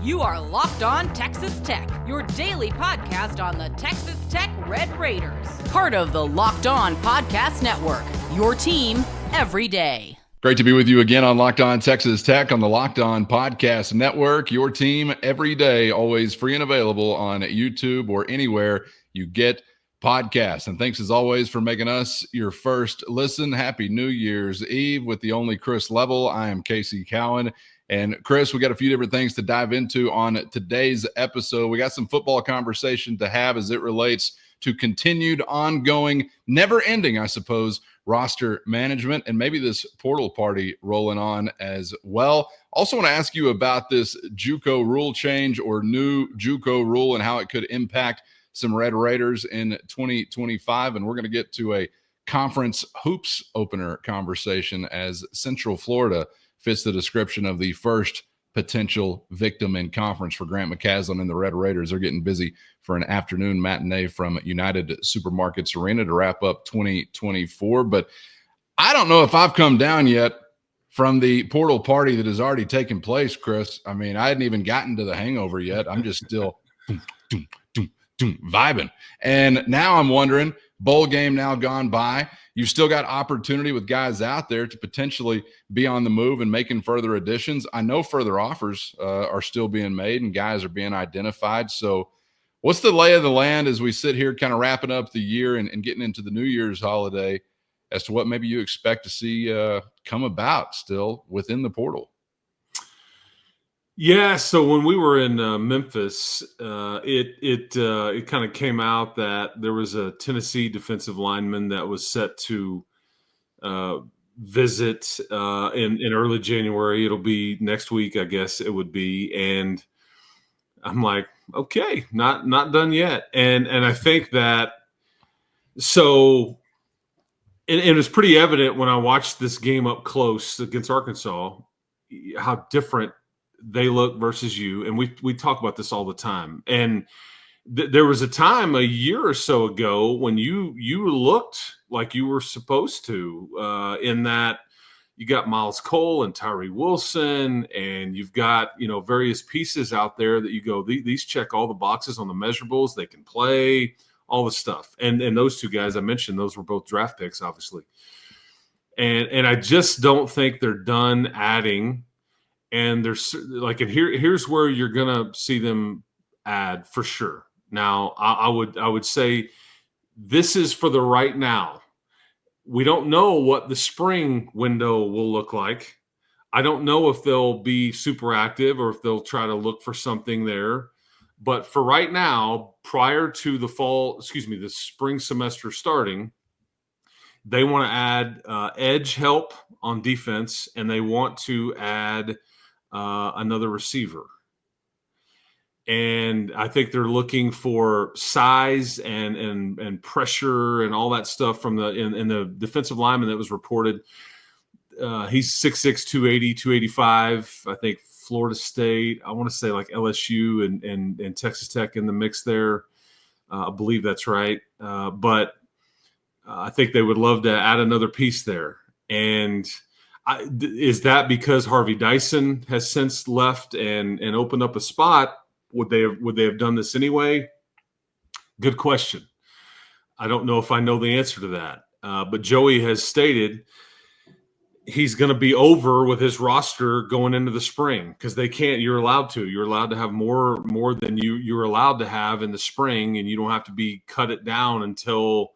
You are Locked On Texas Tech, your daily podcast on the Texas Tech Red Raiders. Part of the Locked On Podcast Network, your team every day. Great to be with you again on Locked On Texas Tech on the Locked On Podcast Network, your team every day, always free and available on YouTube or anywhere you get podcasts. And thanks as always for making us your first listen. Happy New Year's Eve with the only Chris Level. I am Casey Cowan. And Chris, we got a few different things to dive into on today's episode. We got some football conversation to have as it relates to continued, ongoing, never-ending, I suppose, roster management, and maybe this portal party rolling on as well. Also want to ask you about this JUCO rule change or new JUCO rule and how it could impact some Red Raiders in 2025. And we're going to get to a conference hoops opener conversation as Central Florida fits the description of the first potential victim in conference for Grant McCasland and the Red Raiders. They're getting busy for an afternoon matinee from United Supermarkets Arena to wrap up 2024. But I don't know if I've come down yet from the portal party that has already taken place, Chris. I mean, I hadn't even gotten to the hangover yet. I'm just still vibing. And now I'm wondering, bowl game now gone by, you've still got opportunity with guys out there to potentially be on the move and making further additions. I know further offers are still being made and guys are being identified. So what's the lay of the land as we sit here kind of wrapping up the year and getting into the New Year's holiday as to what maybe you expect to see come about still within the portal? Yeah, so when we were in Memphis, it kind of came out that there was a Tennessee defensive lineman that was set to visit in early January. It'll be next week, I guess it would be. And I'm like, okay, not done yet. And I think that so it was pretty evident when I watched this game up close against Arkansas how different they look versus you. And we talk about this all the time. And there was a time a year or so ago when you looked like you were supposed to in that you got Miles Cole and Tyree Wilson, and you've got, various pieces out there that you go, these check all the boxes on the measurables. They can play all the stuff. And those two guys I mentioned, those were both draft picks, obviously. And I just don't think they're done adding. And there's like, and here's where you're gonna see them add for sure. Now, I would say this is for the right now. We don't know what the spring window will look like. I don't know if they'll be super active or if they'll try to look for something there. But for right now, prior to the spring semester starting, they want to add edge help on defense, and they want to add another receiver. And I think they're looking for size and pressure and all that stuff from the defensive lineman that was reported. He's 6'6", 280, 285. I think Florida State, I want to say like LSU and Texas Tech in the mix there. I believe that's right. But I think they would love to add another piece there. And is that because Harvey Dyson has since left and opened up a spot? Would they have done this anyway? Good question. I don't know if I know the answer to that. But Joey has stated he's going to be over with his roster going into the spring because they can't. You're allowed to have more than you're allowed to have in the spring, and you don't have to cut it down until,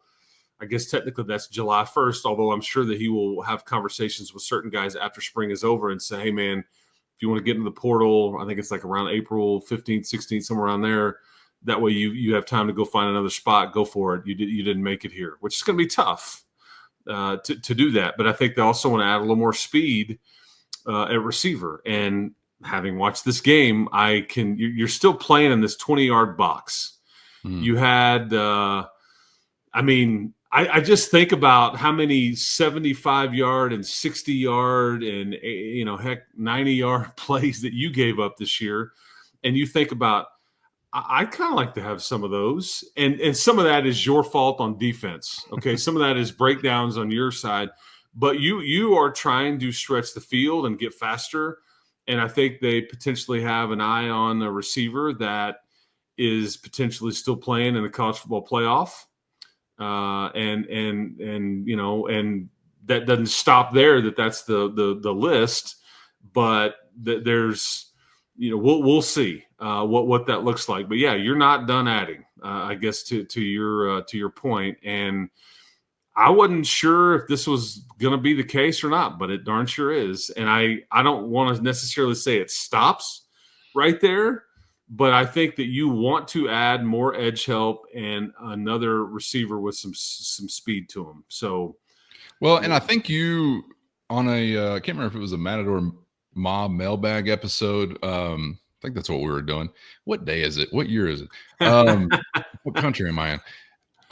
I guess technically that's July 1st, although I'm sure that he will have conversations with certain guys after spring is over and say, hey, man, if you want to get into the portal, I think it's like around April 15th, 16th, somewhere around there. That way you have time to go find another spot, go for it. You didn't make it here, which is going to be tough to do that. But I think they also want to add a little more speed at receiver. And having watched this game, you're still playing in this 20-yard box. You had, I just think about how many 75-yard and 60-yard and 90-yard plays that you gave up this year, and you think about, I kind of like to have some of those, and some of that is your fault on defense. Okay, some of that is breakdowns on your side, but you are trying to stretch the field and get faster, And I think they potentially have an eye on a receiver that is potentially still playing in the college football playoff. And that doesn't stop there. That's the list, but there's, we'll see what that looks like. But yeah, you're not done adding, I guess to your point. And I wasn't sure if this was going to be the case or not, but it darn sure is. And I don't want to necessarily say it stops right there, but I think that you want to add more edge help and another receiver with some speed to him. So, well, and I think you on a I can't remember if it was a Matador Mob mailbag episode. I think that's what we were doing. What day is it? What year is it? What country am I in?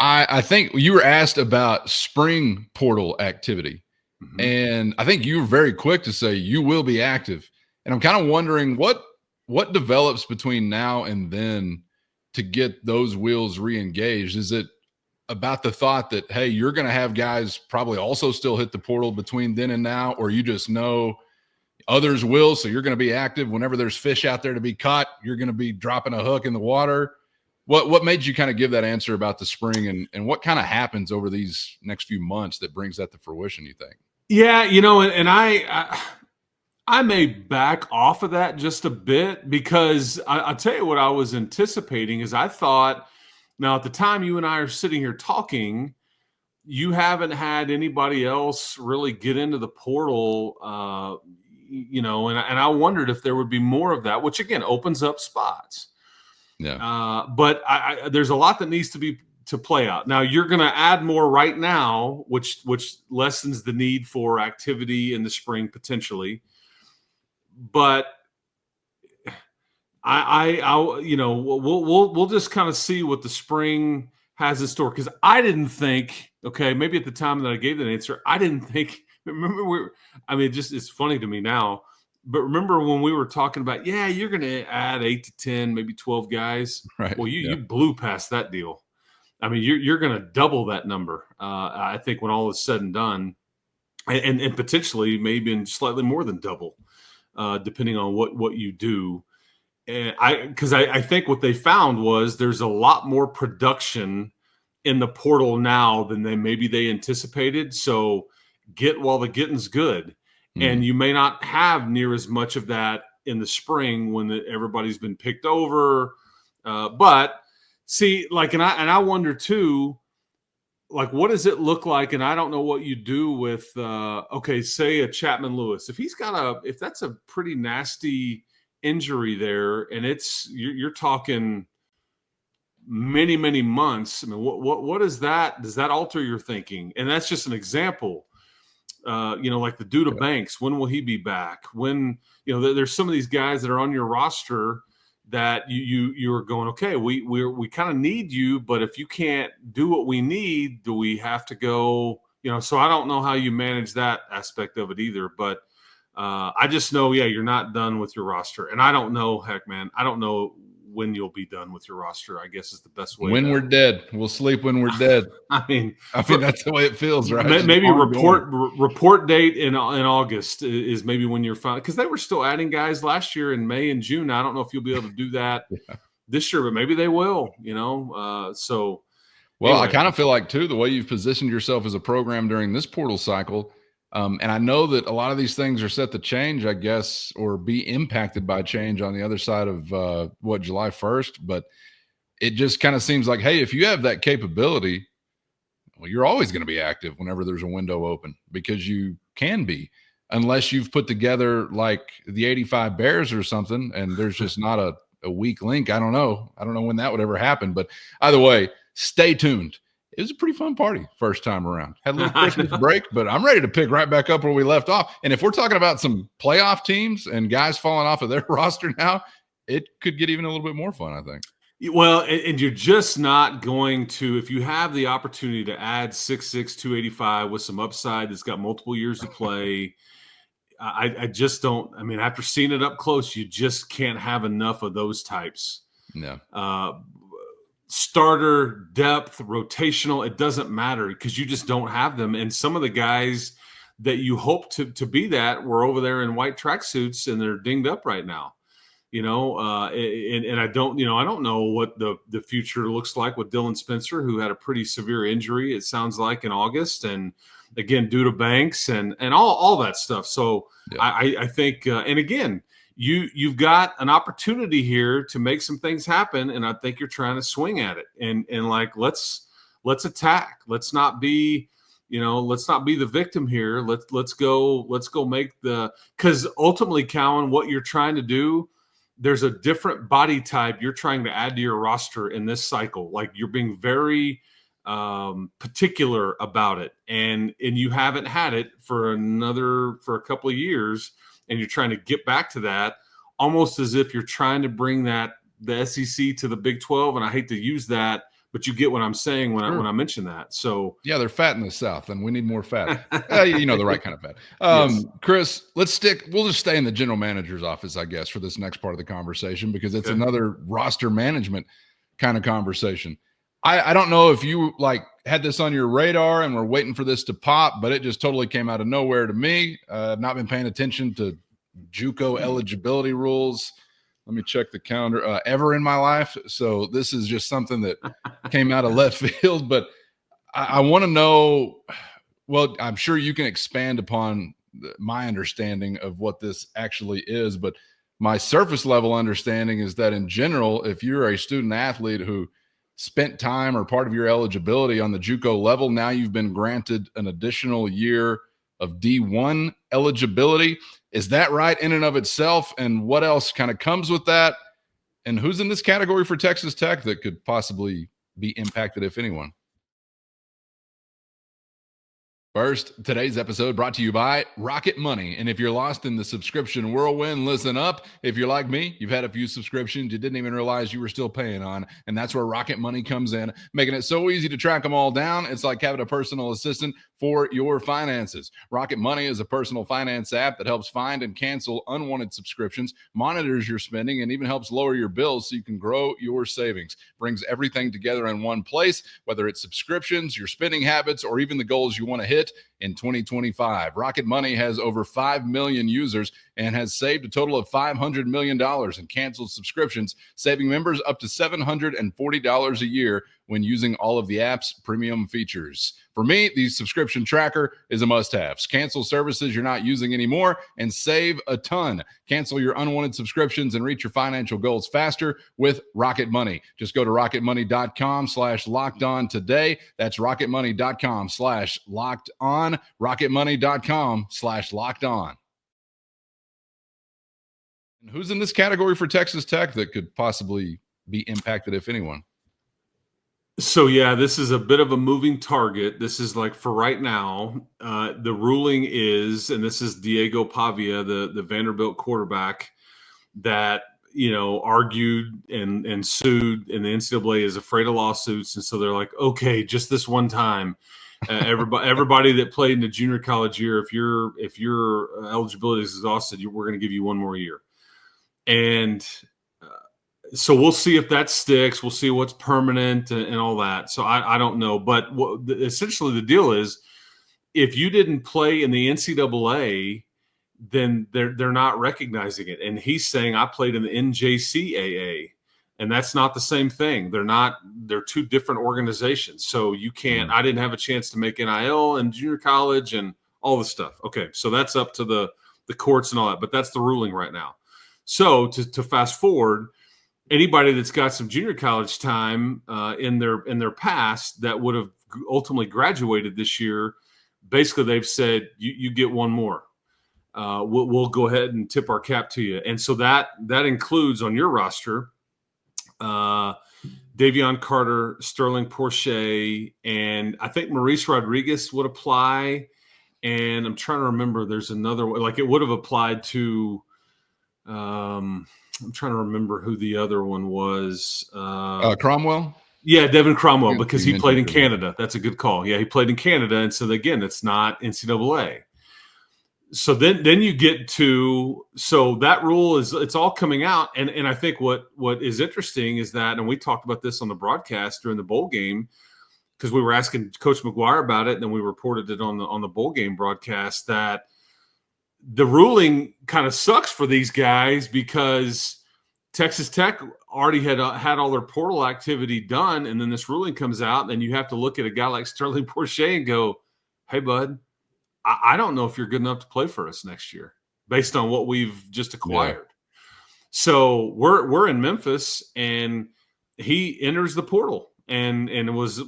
I think you were asked about spring portal activity, mm-hmm. and I think you were very quick to say you will be active. And I'm kind of wondering what develops between now and then to get those wheels re-engaged. Is it about the thought that, hey, you're going to have guys probably also still hit the portal between then and now, or you just know others will, so you're going to be active whenever there's fish out there to be caught, you're going to be dropping a hook in the water? What made you kind of give that answer about the spring, and what kind of happens over these next few months that brings that to fruition, you think? Yeah, and I may back off of that just a bit, because I'll tell you what I was anticipating is I thought, now at the time you and I are sitting here talking, you haven't had anybody else really get into the portal, and I wondered if there would be more of that, which again opens up spots. Yeah. But there's a lot that needs to play out. Now you're going to add more right now, which lessens the need for activity in the spring potentially. But we'll just kind of see what the spring has in store, because I didn't think, okay, maybe at the time that I gave that answer, I didn't think. Remember, it's funny to me now. But remember when we were talking about, you're going to add 8 to 10, maybe 12 guys. Right. Well, you blew past that deal. I mean, you're going to double that number, I think, when all is said and done, and potentially maybe slightly more than double, depending on what you do. And I think what they found was there's a lot more production in the portal now than they anticipated. So get while the getting's good. And you may not have near as much of that in the spring when everybody's been picked over. But see, and I wonder too, what does it look like? And I don't know what you do with, say a Chapman Lewis. If that's a pretty nasty injury there, and you're talking many, many months. I mean, what is that? Does that alter your thinking? And that's just an example. Like the Duda Banks, when will he be back? When, there's some of these guys that are on your roster that you are going, okay, we kind of need you, but if you can't do what we need, do we have to go, so I don't know how you manage that aspect of it either, but I just know, you're not done with your roster. And I don't know, heck, man, I don't know when you'll be done with your roster, I guess is the best way. When we're dead, we'll sleep when we're dead. I mean, that's the way it feels, right? Maybe report date in August is maybe when you're fine, because they were still adding guys last year in May and June. I don't know if you'll be able to do that this year, but maybe they will. So. Well, anyway. I kind of feel like too the way you've positioned yourself as a program during this portal cycle. And I know that a lot of these things are set to change, I guess, or be impacted by change on the other side of July 1st. But it just kind of seems like, hey, if you have that capability, well, you're always going to be active whenever there's a window open, because you can be, unless you've put together like the 85 Bears or something, and there's just not a weak link. I don't know when that would ever happen. But either way, stay tuned. It was a pretty fun party first time around. Had a little Christmas break, but I'm ready to pick right back up where we left off. And if we're talking about some playoff teams and guys falling off of their roster now, it could get even a little bit more fun, I think. Well, and you're just not going to, if you have the opportunity to add 6'6", 285 with some upside that's got multiple years to play, I just don't. I mean, after seeing it up close, you just can't have enough of those types. No. Starter, depth, rotational, it doesn't matter, because you just don't have them. And some of the guys that you hope to be that were over there in white tracksuits and they're dinged up right now. And I don't know what the future looks like with Dylan Spencer, who had a pretty severe injury, it sounds like, in August, and again due to Banks and all that stuff. So yeah. I think and again, you've got an opportunity here to make some things happen, and I think you're trying to swing at it and like let's attack. Let's not be the victim here. Let's go make because ultimately, Cowan, what you're trying to do, there's a different body type you're trying to add to your roster in this cycle. Like, you're being very particular about it, and you haven't had it for a couple of years, and you're trying to get back to that, almost as if you're trying to bring the SEC to the Big 12. And I hate to use that, but you get what I'm saying when I mention that. So yeah, they're fat in the South, and we need more fat. The right kind of fat. Yes. Chris, we'll just stay in the general manager's office, I guess, for this next part of the conversation, because it's another roster management kind of conversation. I don't know if you had this on your radar and were waiting for this to pop, but it just totally came out of nowhere to me. I've not been paying attention to JUCO eligibility rules. Let me check the calendar ever in my life. So this is just something that came out of left field, but I want to know, well, I'm sure you can expand upon my understanding of what this actually is, but my surface level understanding is that in general, if you're a student athlete who spent time or part of your eligibility on the JUCO level, now you've been granted an additional year of D1 eligibility. Is that right in and of itself? And what else kind of comes with that? And who's in this category for Texas Tech that could possibly be impacted, if anyone? First, today's episode brought to you by Rocket Money. And if you're lost in the subscription whirlwind, listen up. If you're like me, you've had a few subscriptions you didn't even realize you were still paying on. And that's where Rocket Money comes in, making it so easy to track them all down. It's like having a personal assistant for your finances. Rocket Money is a personal finance app that helps find and cancel unwanted subscriptions, monitors your spending, and even helps lower your bills so you can grow your savings. Brings everything together in one place, whether it's subscriptions, your spending habits, or even the goals you want to hit in 2025. Rocket Money has over 5 million users and has saved a total of $500 million in canceled subscriptions, saving members up to $740 a year when using all of the app's premium features. For me, the subscription tracker is a must-have. Cancel services you're not using anymore and save a ton. Cancel your unwanted subscriptions and reach your financial goals faster with Rocket Money. Just go to rocketmoney.com/lockedon today. That's rocketmoney.com/lockedon. rocketmoney.com/lockedon. And who's in this category for Texas Tech that could possibly be impacted, if anyone? So, yeah, this is a bit of a moving target. This is like for right now. The ruling is, and this is Diego Pavia, the Vanderbilt quarterback, that, argued and sued, and the NCAA is afraid of lawsuits. And so they're like, okay, just this one time, everybody that played in the junior college year, if your eligibility is exhausted, we're going to give you one more year. And so we'll see if that sticks. We'll see what's permanent and all that. So I don't know. But essentially the deal is, if you didn't play in the NCAA, then they're not recognizing it. And he's saying, I played in the NJCAA, and that's not the same thing. They're two different organizations. So you can't. I didn't have a chance to make NIL and junior college and all this stuff. Okay, so that's up to the courts and all that. But that's the ruling right now. So to fast forward, anybody that's got some junior college time in their past that would have ultimately graduated this year, basically they've said you get one more. We'll go ahead and tip our cap to you, and so that includes on your roster Davion Carter, Sterling Porsche, and I think Maurice Rodriguez would apply. And I'm trying to remember. There's another one, like it would have applied to. I'm trying to remember who the other one was. Cromwell? Yeah, Devin Cromwell, because he played in Canada. That's a good call. Yeah, he played in Canada. And so, again, it's not NCAA. So then you get to – so that rule is – it's all coming out. And I think what is interesting is that – and we talked about this on the broadcast during the bowl game because we were asking Coach McGuire about it, and then we reported it on the bowl game broadcast, that the ruling kind of sucks for these guys because Texas Tech already had all their portal activity done, and then this ruling comes out, and you have to look at a guy like Sterling Porcher and go, hey, bud, I don't know if you're good enough to play for us next year based on what we've just acquired. Yeah. So we're in Memphis, and he enters the portal and was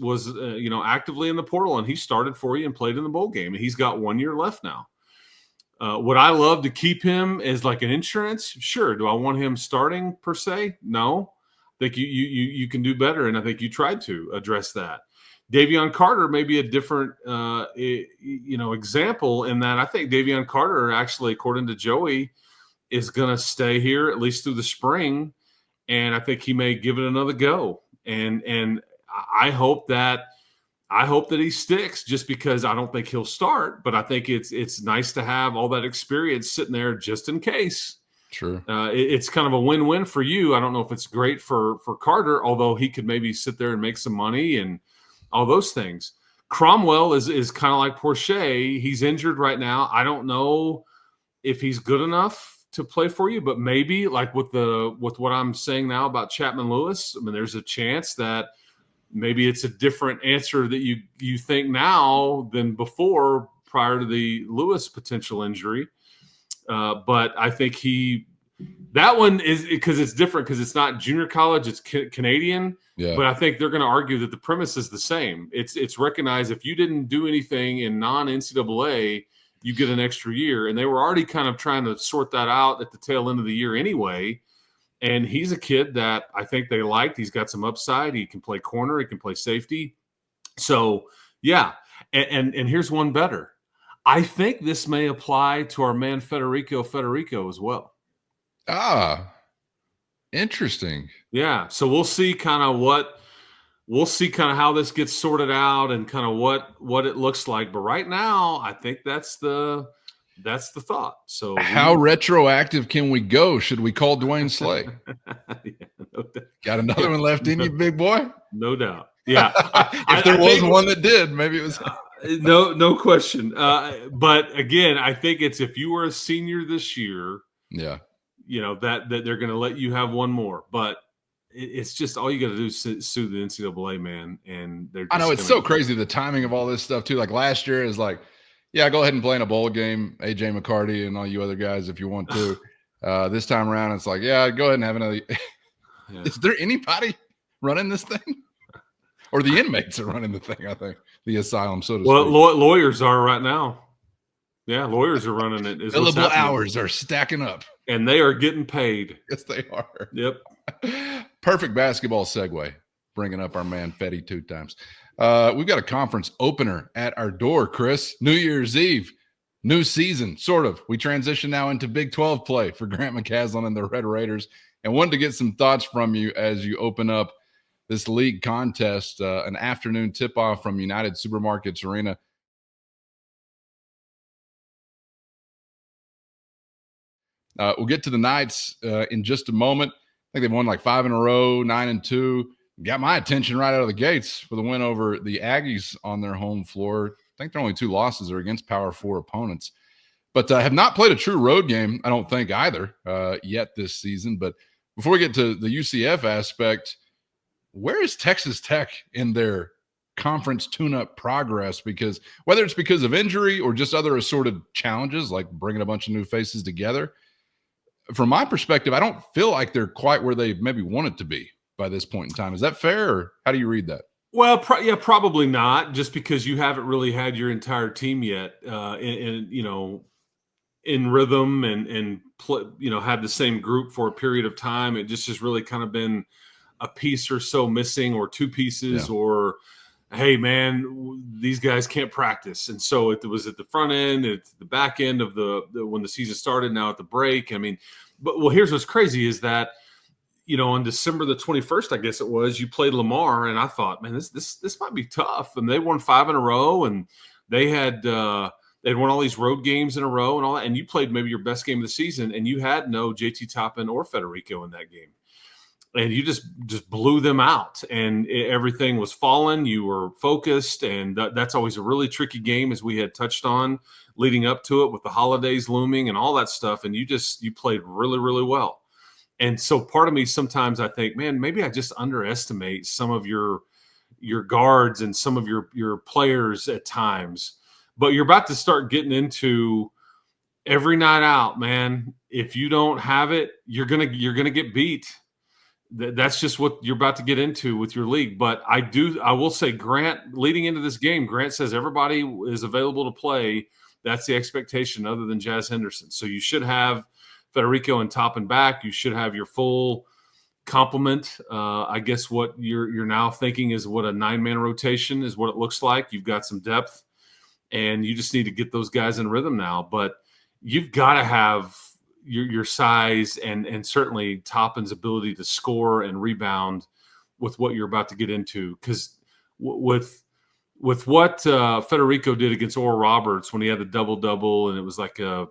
actively in the portal, and he started for you and played in the bowl game, and he's got 1 year left now. Would I love to keep him as like an insurance? Sure. Do I want him starting per se? No. I think you can do better, and I think you tried to address that. Davion Carter may be a different example in that I think Davion Carter actually, according to Joey, is going to stay here at least through the spring, and I think he may give it another go. And I hope that he sticks, just because I don't think he'll start, but I think it's nice to have all that experience sitting there just in case. Sure. It's kind of a win-win for you. I don't know if it's great for Carter, although he could maybe sit there and make some money and all those things. Cromwell is kind of like Porcher. He's injured right now. I don't know if he's good enough to play for you, but maybe, like with what I'm saying now about Chapman Lewis, I mean, there's a chance that maybe it's a different answer that you think now than before, prior to the Lewis potential injury. But I think that one is because it's different, because it's not junior college, it's Canadian. Yeah. But I think they're going to argue that the premise is the same. It's recognized if you didn't do anything in non-NCAA, you get an extra year. And they were already kind of trying to sort that out at the tail end of the year anyway. And he's a kid that I think they liked. He's got some upside. He can play corner. He can play safety. So, yeah. And here's one better. I think this may apply to our man Federico as well. Ah, interesting. Yeah. So we'll see kind of how this gets sorted out and kind of what it looks like. But right now, I think that's the thought. So how retroactive can we go? Should we call Dwayne Slay? Yeah, no doubt. Got another one left in you, big boy? No doubt. Yeah. If there was one that did, maybe it was. No question. But again, I think it's, if you were a senior this year, yeah, that they're going to let you have one more. But it's just, all you got to do is sue the NCAA, man. And they're just, I know, it's so crazy, the timing of all this stuff too. Like last year is like, yeah, go ahead and play in a bowl game, AJ McCarty and all you other guys if you want to. This time around, it's like, yeah, go ahead and have another. Yeah. Is there anybody running this thing? Or the inmates are running the thing, I think. The asylum, so to speak. Well, lawyers are right now. Yeah, lawyers are running it. Billable hours are stacking up. And they are getting paid. Yes, they are. Yep. Perfect basketball segue, bringing up our man Fetty 2 times. We've got a conference opener at our door, Chris. New Year's Eve, new season, sort of. We transition now into Big 12 play for Grant McCasland and the Red Raiders. And wanted to get some thoughts from you as you open up this league contest, an afternoon tip-off from United Supermarkets Arena. We'll get to the Knights in just a moment. I think they've won like 5 in a row, 9-2. Got my attention right out of the gates with a win over the Aggies on their home floor. I think their only 2 losses are against Power 4 opponents. But have not played a true road game, I don't think, either yet this season. But before we get to the UCF aspect, where is Texas Tech in their conference tune-up progress? Because whether it's because of injury or just other assorted challenges, like bringing a bunch of new faces together, from my perspective, I don't feel like they're quite where they maybe want it to be by this point in time. Is that fair, or how do you read that? Well, probably not, just because you haven't really had your entire team yet in rhythm and had the same group for a period of time. It just has really kind of been a piece or so missing, or 2 pieces, yeah. Or, hey, man, these guys can't practice. And so it was at the front end, at the back end of the when the season started, now at the break. I mean, here's what's crazy is that, on December the 21st, I guess it was, you played Lamar, and I thought, man, this might be tough. And they won 5 in a row, and they had they'd won all these road games in a row and all that. And you played maybe your best game of the season, and you had no JT Toppin or Federico in that game. and you just blew them out, and everything was falling. You were focused, and that's always a really tricky game, as we had touched on leading up to it with the holidays looming and all that stuff. And you played really, really well. And so part of me sometimes I think, man, maybe I just underestimate some of your guards and some of your players at times. But you're about to start getting into every night out, man. If you don't have it, you're gonna get beat. That's just what you're about to get into with your league. But I will say, Grant, leading into this game, Grant says everybody is available to play. That's the expectation, other than Jazz Henderson. So you should have Federico and top and back. You should have your full complement. I guess what you're now thinking is what a 9-man rotation is, what it looks like. You've got some depth, and you just need to get those guys in rhythm now. But you've got to have your size and certainly Toppin's ability to score and rebound with what you're about to get into. Because with what Federico did against Oral Roberts when he had the double-double, and it was like I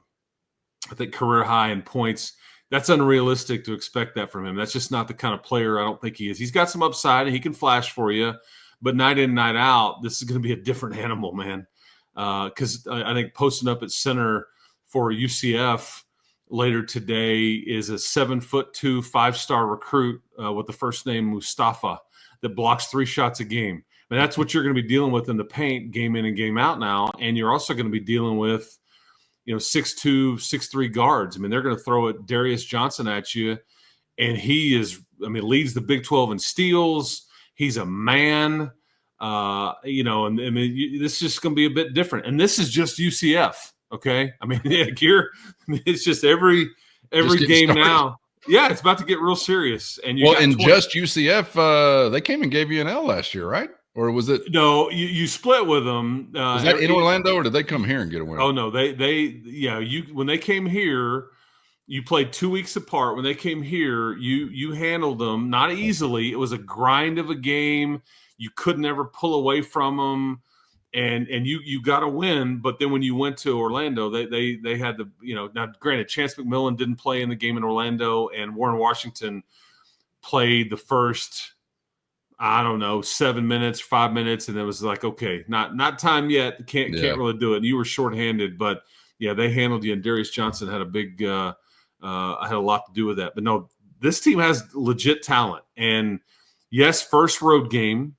think career high in points, that's unrealistic to expect that from him. That's just not the kind of player I don't think he is. He's got some upside and he can flash for you, but night in, night out, this is going to be a different animal, man. Because I think posting up at center for UCF later today is a 7'2", 5-star recruit with the first name Mustafa that blocks 3 shots a game. And that's what you're going to be dealing with in the paint game in and game out now. And you're also going to be dealing with 6'2", 6'3" guards. I mean, they're going to throw it Darius Johnson at you, and he leads the Big 12 in steals. He's a man, and this is just going to be a bit different. And this is just UCF, okay? I mean, it's just every game now. Yeah, it's about to get real serious. And just UCF, they came and gave you an L last year, right? Or was it? No, you split with them. Was that in Orlando, or did they come here and get a win? Oh no, when they came here, you played 2 weeks apart. When they came here, you handled them not easily. It was a grind of a game. You could never pull away from them, and you got to win. But then when you went to Orlando, they had the now granted, Chance McMillan didn't play in the game in Orlando, and Warren Washington played the first, I don't know, 7 minutes, 5 minutes, and it was like, okay, not time yet. Can't really do it. And you were shorthanded, but yeah, they handled you. And Darius Johnson had had a lot to do with that. But no, this team has legit talent. And yes, first road game,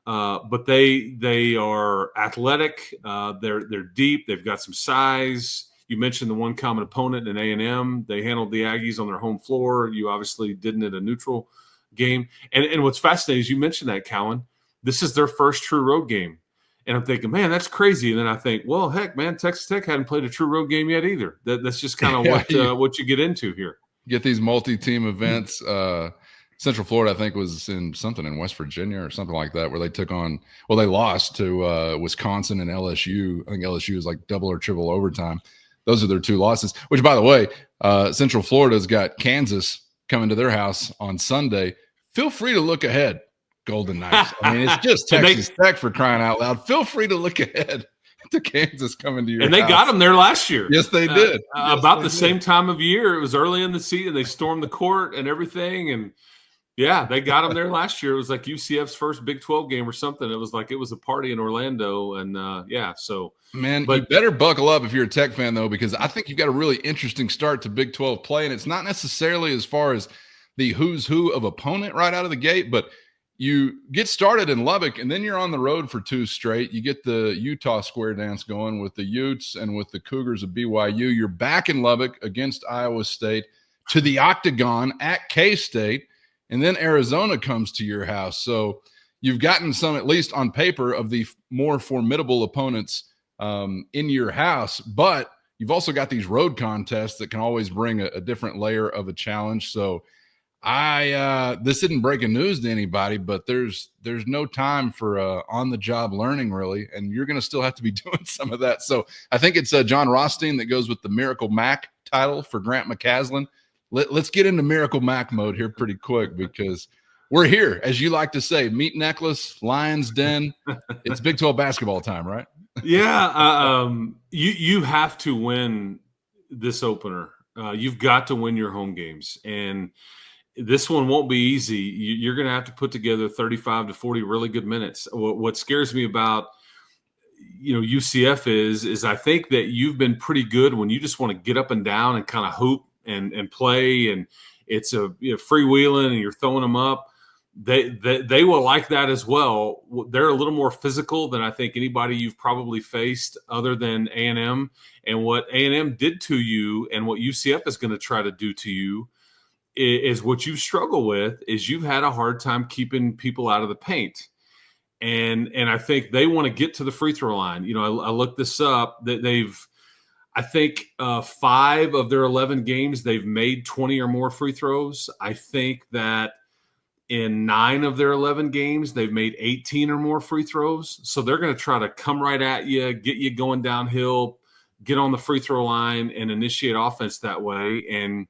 but they are athletic. They're deep. They've got some size. You mentioned the one common opponent in A&M. They handled the Aggies on their home floor. You obviously didn't at a neutral game. And what's fascinating is you mentioned that, Cowan. This is their first true road game. And I'm thinking, man, that's crazy. And then I think, well, heck, man, Texas Tech hadn't played a true road game yet either. That's just kind of what you get into here. Get these multi-team events. Central Florida, I think, was in something in West Virginia or something like that, where they took on – they lost to Wisconsin and LSU. I think LSU is like double or triple overtime. Those are their 2 losses, which, by the way, Central Florida's got Kansas coming to their house on Sunday. Feel free to look ahead, Golden Knights. I mean, it's just Texas Tech, for crying out loud. Feel free to look ahead to Kansas coming to your house. And they got them there last year. Yes, they did. About the same time of year. It was early in the season. They stormed the court and everything. And, yeah, they got them there last year. It was like UCF's first Big 12 game or something. It was like it was a party in Orlando. And, so. Man, you better buckle up if you're a Tech fan, though, because I think you've got a really interesting start to Big 12 play. And it's not necessarily as far as the who's who of opponent right out of the gate, but you get started in Lubbock, and then you're on the road for 2 straight. You get the Utah square dance going with the Utes and with the Cougars of BYU. You're back in Lubbock against Iowa State, to the Octagon at K-State, and then Arizona comes to your house. So you've gotten some, at least on paper, of the more formidable opponents in your house, but you've also got these road contests that can always bring a different layer of a challenge. So this isn't breaking news to anybody, but there's no time for on-the-job learning, really, and you're going to still have to be doing some of that. So I think it's John Rothstein that goes with the Miracle Mac title for Grant McCaslin. Let's get into Miracle Mac mode here pretty quick, because we're here, as you like to say, meat necklace, Lions Den. It's Big 12 basketball time, right? Yeah, you have to win this opener. You've got to win your home games, and this one won't be easy. You're going to have to put together 35 to 40 really good minutes. What scares me about, UCF is I think that you've been pretty good when you just want to get up and down and kind of hoop and play, and it's a freewheeling and you're throwing them up. They will like that as well. They're a little more physical than I think anybody you've probably faced other than A&M. And what A&M did to you and what UCF is going to try to do to you is what you struggle with is you've had a hard time keeping people out of the paint. And I think they want to get to the free throw line. I looked this up that I think 5 of their 11 games, they've made 20 or more free throws. I think that in 9 of their 11 games, they've made 18 or more free throws. So they're going to try to come right at you, get you going downhill, get on the free throw line and initiate offense that way. And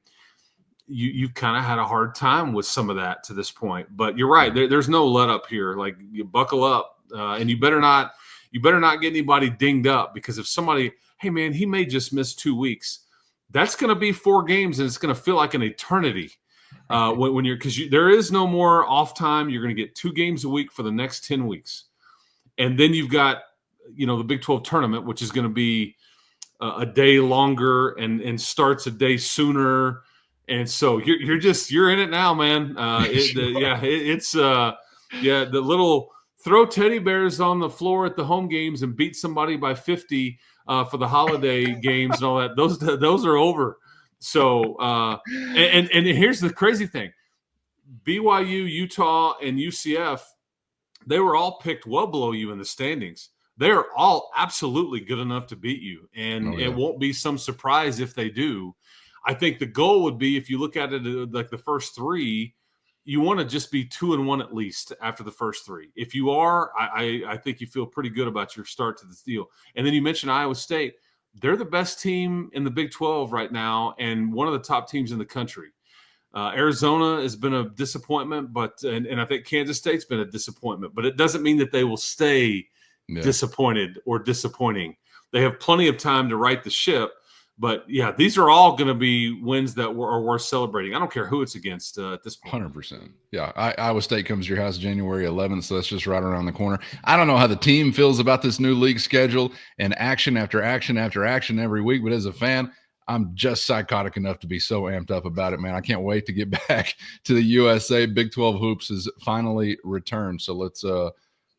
you've kind of had a hard time with some of that to this point. But you're right. There's no let up here. Like, you buckle up and you better not get anybody dinged up, because if somebody, hey, man, he may just miss 2 weeks, that's going to be 4 games and it's going to feel like an eternity. When you're, because there is no more off time. You're going to get 2 games a week for the next 10 weeks. And then you've got, the Big 12 tournament, which is going to be a day longer and starts a day sooner. And so you're in it now, man. The little throw teddy bears on the floor at the home games and beat somebody by 50 for the holiday games and all that. Those are over. So, and here's the crazy thing: BYU, Utah, and UCF, they were all picked well below you in the standings. They are all absolutely good enough to beat you, and it won't be some surprise if they do. I think the goal would be, if you look at it like the first 3, you want to just be 2-1 at least after the first 3. If you are, I think you feel pretty good about your start to this deal. And then you mentioned Iowa State. They're the best team in the Big 12 right now and one of the top teams in the country. Arizona has been a disappointment, and I think Kansas State's been a disappointment, but it doesn't mean that they will stay disappointed or disappointing. They have plenty of time to right the ship, but yeah, these are all going to be wins that are worth celebrating. I don't care who it's against at this point. 100%. Yeah, Iowa State comes to your house January 11th, so that's just right around the corner. I don't know how the team feels about this new league schedule and action after action after action every week, but as a fan, I'm just psychotic enough to be so amped up about it, man. I can't wait to get back to the USA. Big 12 hoops has finally returned, so let's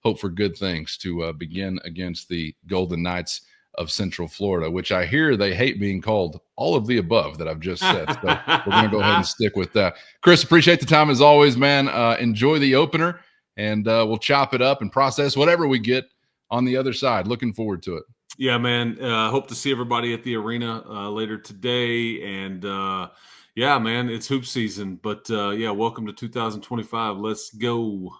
hope for good things to begin against the Golden Knights of Central Florida, which I hear they hate being called all of the above that I've just said. So we're going to go ahead and stick with that. Chris, appreciate the time as always, man. Enjoy the opener, and we'll chop it up and process whatever we get on the other side. Looking forward to it. Yeah, man. Hope to see everybody at the arena later today. And yeah, man, it's hoop season. But yeah, welcome to 2025. Let's go.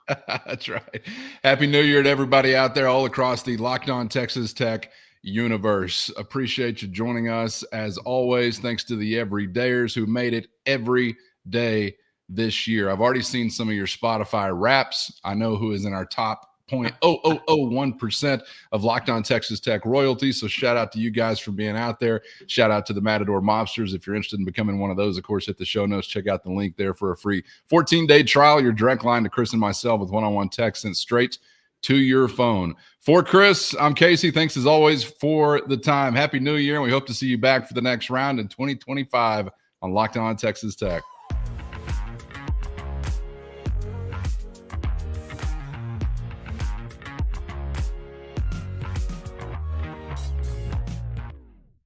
That's right. Happy New Year to everybody out there all across the Locked On Texas Tech universe. Appreciate you joining us as always. Thanks to the everydayers who made it every day this year. I've already seen some of your Spotify raps. I know who is in our top 0.0001% of Locked On Texas Tech royalty. So shout out to you guys for being out there. Shout out to the Matador Mobsters. If you're interested in becoming one of those, of course, hit the show notes. Check out the link there for a free 14-day trial. Your direct line to Chris and myself with one-on-one text sent straight to your phone. For Chris, I'm Casey. Thanks as always for the time. Happy New Year, and we hope to see you back for the next round in 2025 on Locked On Texas Tech.